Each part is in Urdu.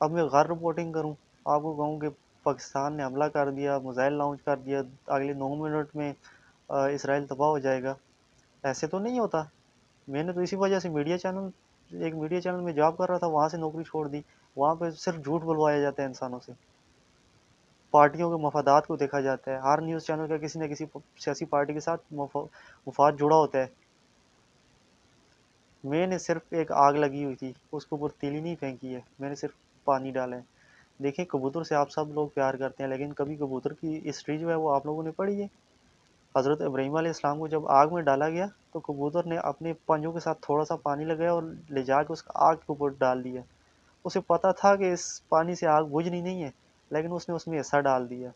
اب میں غلط رپورٹنگ کروں، آپ کو کہوں کہ پاکستان نے حملہ کر دیا، میزائل لانچ کر دیا، اگلے 9 منٹ میں اسرائیل تباہ ہو جائے گا؟ ایسے تو نہیں ہوتا۔ میں نے تو اسی وجہ سے ایک میڈیا چینل میں جاب کر رہا تھا، وہاں سے نوکری چھوڑ دی۔ وہاں پہ صرف جھوٹ بلوایا جاتا ہے انسانوں سے، پارٹیوں کے مفادات کو دیکھا جاتا ہے، ہر نیوز چینل کا کسی نہ کسی سیاسی پارٹی کے ساتھ مفاد جڑا ہوتا ہے۔ میں نے صرف ایک آگ لگی ہوئی تھی، اس کے اوپر تیلی نہیں پھینکی ہے، میں نے صرف پانی ڈالا ہے۔ دیکھیں، کبوتر سے آپ سب لوگ پیار کرتے ہیں، لیکن کبھی کبوتر کی ہسٹری جو ہے وہ آپ لوگوں نے پڑھی ہے؟ حضرت ابراہیم علیہ السلام کو جب آگ میں ڈالا گیا تو کبوتر نے اپنے پنجوں کے ساتھ تھوڑا سا پانی لگایا اور لے جا کے اس کا آگ کے اوپر ڈال دیا۔ اسے پتا تھا کہ اس پانی سے آگ بجھنی نہیں ہے، لیکن اس نے اس میں حصہ ڈال دیا۔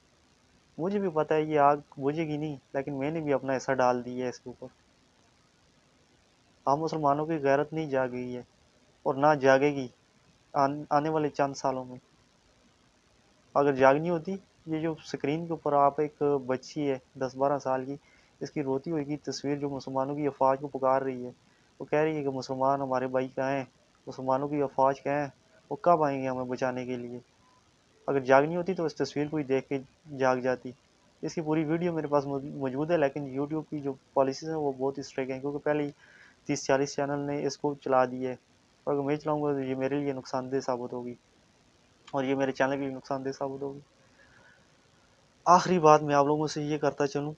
مجھے بھی پتا ہے یہ آگ بجھے گی نہیں، لیکن میں نے بھی اپنا حصہ ڈال دیا ہے اس کے اوپر۔ ہم مسلمانوں کی غیرت نہیں جاگی ہے، اور نہ جاگے گی آنے والے چند سالوں میں۔ اگر جاگنی ہوتی، یہ جو سکرین کے اوپر آپ ایک بچی ہے 10-12 سال کی، اس کی روتی ہوئی کی تصویر جو مسلمانوں کی افواج کو پکار رہی ہے، وہ کہہ رہی ہے کہ مسلمان ہمارے بھائی کہاں ہیں، مسلمانوں کی افواج کہاں ہیں، وہ کب آئیں گے ہمیں بچانے کے لیے؟ اگر جاگنی ہوتی تو اس تصویر کو ہی دیکھ کے جاگ جاتی۔ اس کی پوری ویڈیو میرے پاس موجود ہے، لیکن یوٹیوب کی جو پالیسیز ہیں وہ بہت اسٹرکٹ ہیں، کیونکہ پہلے ہی 30-40 چینل نے اس کو چلا دی ہے، اور اگر میں چلاؤں گا تو یہ میرے لیے نقصان دہ ثابت ہوگی، اور یہ میرے چینل کے لیے نقصان دہ ثابت ہوگی۔ آخری بات میں آپ لوگوں سے یہ کرتا چلوں،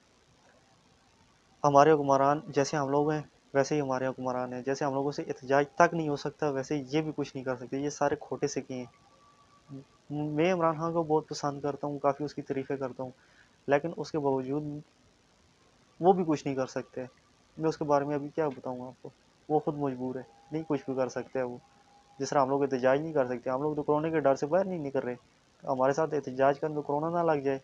ہمارے حکمران جیسے ہم لوگ ہیں ویسے ہی ہمارے حکمران ہیں، جیسے ہم لوگوں سے احتجاج تک نہیں ہو سکتا ویسے یہ بھی کچھ نہیں کر سکتے، یہ سارے کھوٹے سکے ہیں۔ میں عمران خان کو بہت پسند کرتا ہوں، کافی اس کی تعریفیں کرتا ہوں، لیکن اس کے باوجود وہ بھی کچھ نہیں کر سکتے۔ میں اس کے بارے میں ابھی کیا بتاؤں آپ کو، وہ خود مجبور ہے، نہیں کچھ بھی کر سکتے ہیں وہ، جس طرح ہم لوگ احتجاج نہیں کر سکتے۔ ہم لوگ تو کورونا کے ڈر سے باہر نہیں نکل رہے، ہمارے ساتھ احتجاج کرنے تو کورونا نہ لگ جائے۔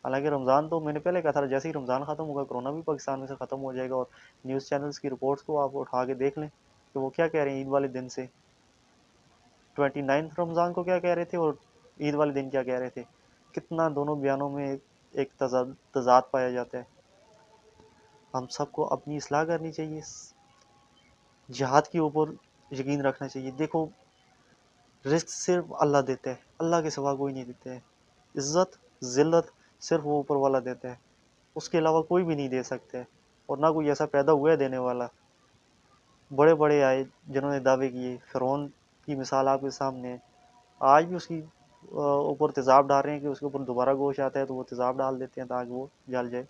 حالانکہ رمضان تو میں نے پہلے کہا تھا، جیسے ہی رمضان ختم ہوگا کورونا بھی پاکستان میں سے ختم ہو جائے گا، اور نیوز چینلز کی رپورٹس کو آپ اٹھا کے دیکھ لیں کہ وہ کیا کہہ رہے ہیں عید والے دن سے، 29 رمضان کو کیا کہہ رہے تھے اور عید والے دن کیا کہہ رہے تھے، کتنا دونوں بیانوں میں ایک تضاد پایا جاتا ہے۔ ہم سب کو اپنی اصلاح کرنی چاہیے، جہاد کے اوپر یقین رکھنا چاہیے۔ دیکھو، رزق صرف اللہ دیتا ہے، اللہ کے سوا کوئی نہیں دیتا ہے۔ عزت ذلت صرف وہ اوپر والا دیتا ہے، اس کے علاوہ کوئی بھی نہیں دے سکتا ہے، اور نہ کوئی ایسا پیدا ہوا ہے دینے والا۔ بڑے بڑے آئے جنہوں نے دعوے کیے، فرعون کی مثال آپ کے سامنے ہے، آج بھی اس کی اوپر تیزاب ڈال رہے ہیں کہ اس کے اوپر دوبارہ گوشت آتا ہے تو وہ تیزاب ڈال دیتے ہیں تاکہ وہ جل جائے۔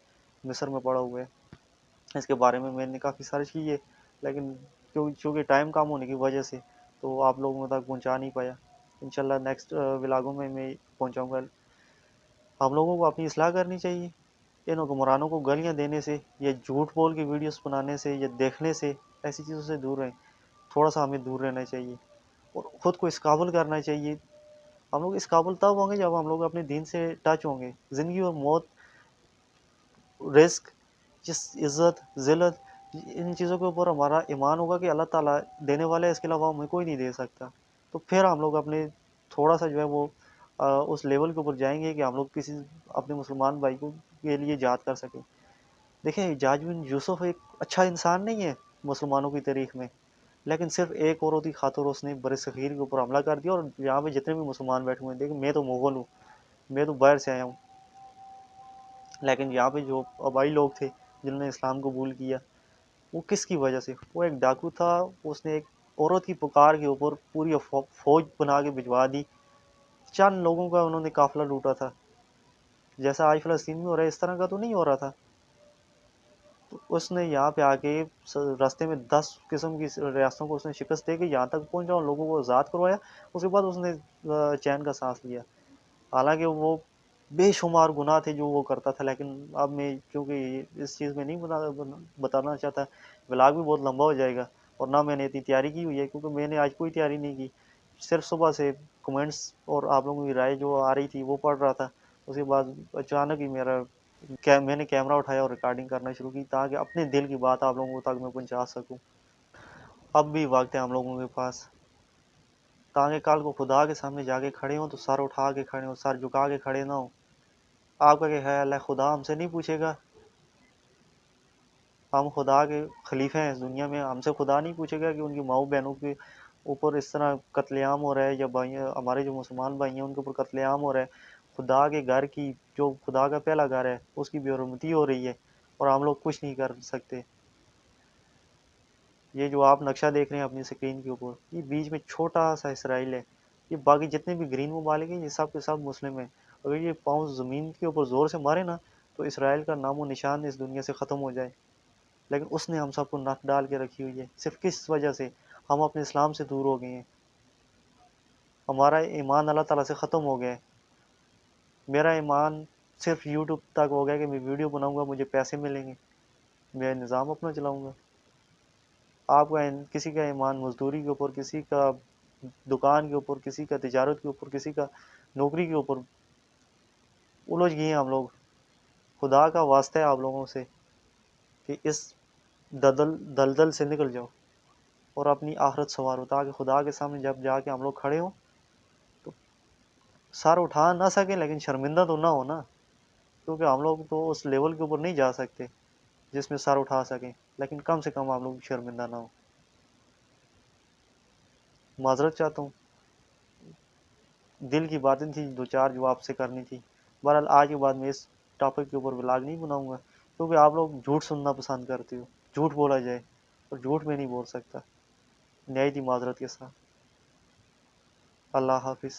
مصر میں پڑا ہوا ہے، اس کے بارے میں نے کافی سرچ کی ہے، لیکن چونکہ ٹائم کم ہونے کی وجہ سے تو آپ لوگوں تک پہنچا نہیں پایا۔ انشاءاللہ نیکسٹ ولاگوں میں پہنچاؤں گا۔ ہم لوگوں کو اپنی اصلاح کرنی چاہیے، ان حکمرانوں کو گالیاں دینے سے یا جھوٹ بول کے ویڈیوز بنانے سے یا دیکھنے سے، ایسی چیزوں سے دور رہیں، تھوڑا سا ہمیں دور رہنا چاہیے، اور خود کو اس قابل کرنا چاہیے۔ ہم لوگ اس قابل تب ہوں گے جب ہم لوگ اپنے دین سے ٹچ ہوں گے۔ زندگی اور موت، رزق، جس عزت ذلت، ان چیزوں کے اوپر ہمارا ایمان ہوگا کہ اللہ تعالیٰ دینے والا ہے، اس کے علاوہ ہمیں کوئی نہیں دے سکتا، تو پھر ہم لوگ اپنے تھوڑا سا جو ہے وہ اس لیول کے اوپر جائیں گے کہ ہم لوگ کسی اپنے مسلمان بھائی کو کے لیے جہاد کر سکیں۔ دیکھیں، حجاج بن یوسف ایک اچھا انسان نہیں ہے مسلمانوں کی تاریخ میں، لیکن صرف ایک عورت خاطر اس نے بر صغیر کے اوپر حملہ کر دیا، اور یہاں پہ جتنے بھی مسلمان بیٹھے ہوئے ہیں، دیکھیں میں تو مغل ہوں، میں تو باہر سے آیا ہوں، لیکن یہاں پہ جو آبائی لوگ تھے جنہوں نے اسلام قبول کیا، وہ کس کی وجہ سے؟ وہ ایک ڈاکو تھا، اس نے ایک عورت کی پکار کے اوپر پوری فوج بنا کے بھجوا دی، چند لوگوں کا انہوں نے قافلہ لوٹا تھا، جیسا آج فلسطین میں ہو رہا ہے اس طرح کا تو نہیں ہو رہا تھا۔ تو اس نے یہاں پہ آ کے راستے میں 10 قسم کی ریاستوں کو اس نے شکست دے کے یہاں تک پہنچا اور لوگوں کو آزاد کروایا، اس کے بعد اس نے چین کا سانس لیا۔ حالانکہ وہ بے شمار گناہ تھے جو وہ کرتا تھا، لیکن اب میں چونکہ اس چیز میں نہیں بتانا چاہتا، ولاگ بھی بہت لمبا ہو جائے گا، اور نہ میں نے اتنی تیاری کی ہوئی ہے، کیونکہ میں نے آج کوئی تیاری نہیں کی، صرف صبح سے کمنٹس اور آپ لوگوں کی رائے جو آ رہی تھی وہ پڑھ رہا تھا، اس کے بعد اچانک ہی میں نے کیمرہ اٹھایا اور ریکارڈنگ کرنا شروع کی، تاکہ اپنے دل کی بات آپ لوگوں تک میں پہنچا سکوں۔ اب بھی وقت ہے ہم لوگوں کے پاس، تاکہ کل کو خدا کے سامنے جا کے کھڑے ہوں تو سر اٹھا کے کھڑے ہوں، سر جھکا کے کھڑے نہ ہوں۔ آپ کا کہ خیال ہے خدا ہم سے نہیں پوچھے گا؟ ہم خدا کے خلیفے ہیں اس دنیا میں، ہم سے خدا نہیں پوچھے گا کہ ان کی ماؤں بہنوں کے اوپر اس طرح قتل عام ہو رہا ہے، یا بھائی ہمارے جو مسلمان بھائی ہیں ان کے اوپر قتل عام ہو رہا ہے، خدا کے گھر کی، جو خدا کا پہلا گھر ہے اس کی بے حرمتی ہو رہی ہے، اور ہم لوگ کچھ نہیں کر سکتے۔ یہ جو آپ نقشہ دیکھ رہے ہیں اپنی اسکرین کے اوپر، یہ بیچ میں چھوٹا سا اسرائیل ہے، یہ باقی جتنے بھی گرین ممالک ہیں یہ سب کے سب مسلم ہیں۔ اگر یہ پاؤں زمین کے اوپر زور سے مارے نا تو اسرائیل کا نام و نشان اس دنیا سے ختم ہو جائے، لیکن اس نے ہم سب کو نک ڈال کے رکھی ہوئی ہے۔ صرف کس وجہ سے؟ ہم اپنے اسلام سے دور ہو گئے ہیں، ہمارا ایمان اللہ تعالیٰ سے ختم ہو گیا ہے۔ میرا ایمان صرف یوٹیوب تک ہو گیا کہ میں ویڈیو بناؤں گا، مجھے پیسے ملیں گے، میں نظام اپنا چلاؤں گا۔ آپ کا کسی کا ایمان مزدوری کے اوپر، کسی کا دکان کے اوپر، کسی کا تجارت کے اوپر، کسی کا نوکری کے اوپر الجھ گئے ہیں ہم لوگ۔ خدا کا واسطہ ہے آپ لوگوں سے کہ اس دلدل سے نکل جاؤ اور اپنی آخرت سنوارو، تاکہ خدا کے سامنے جب جا کے ہم لوگ کھڑے ہوں تو سر اٹھا نہ سکیں لیکن شرمندہ تو نہ ہو نا، کیونکہ ہم لوگ تو اس لیول کے اوپر نہیں جا سکتے جس میں سر اٹھا سکیں، لیکن کم سے کم آپ لوگ شرمندہ نہ ہو۔ معذرت چاہتا ہوں، دل کی باتیں تھی دو چار جو آپ سے کرنی تھی۔ بہرحال آج کے بعد میں اس ٹاپک کے اوپر ولاگ نہیں بناؤں گا، کیونکہ آپ لوگ جھوٹ سننا پسند کرتے ہو، جھوٹ بولا جائے اور جھوٹ میں نہیں بول سکتا۔ نہایت ہی معذرت کے ساتھ، اللہ حافظ۔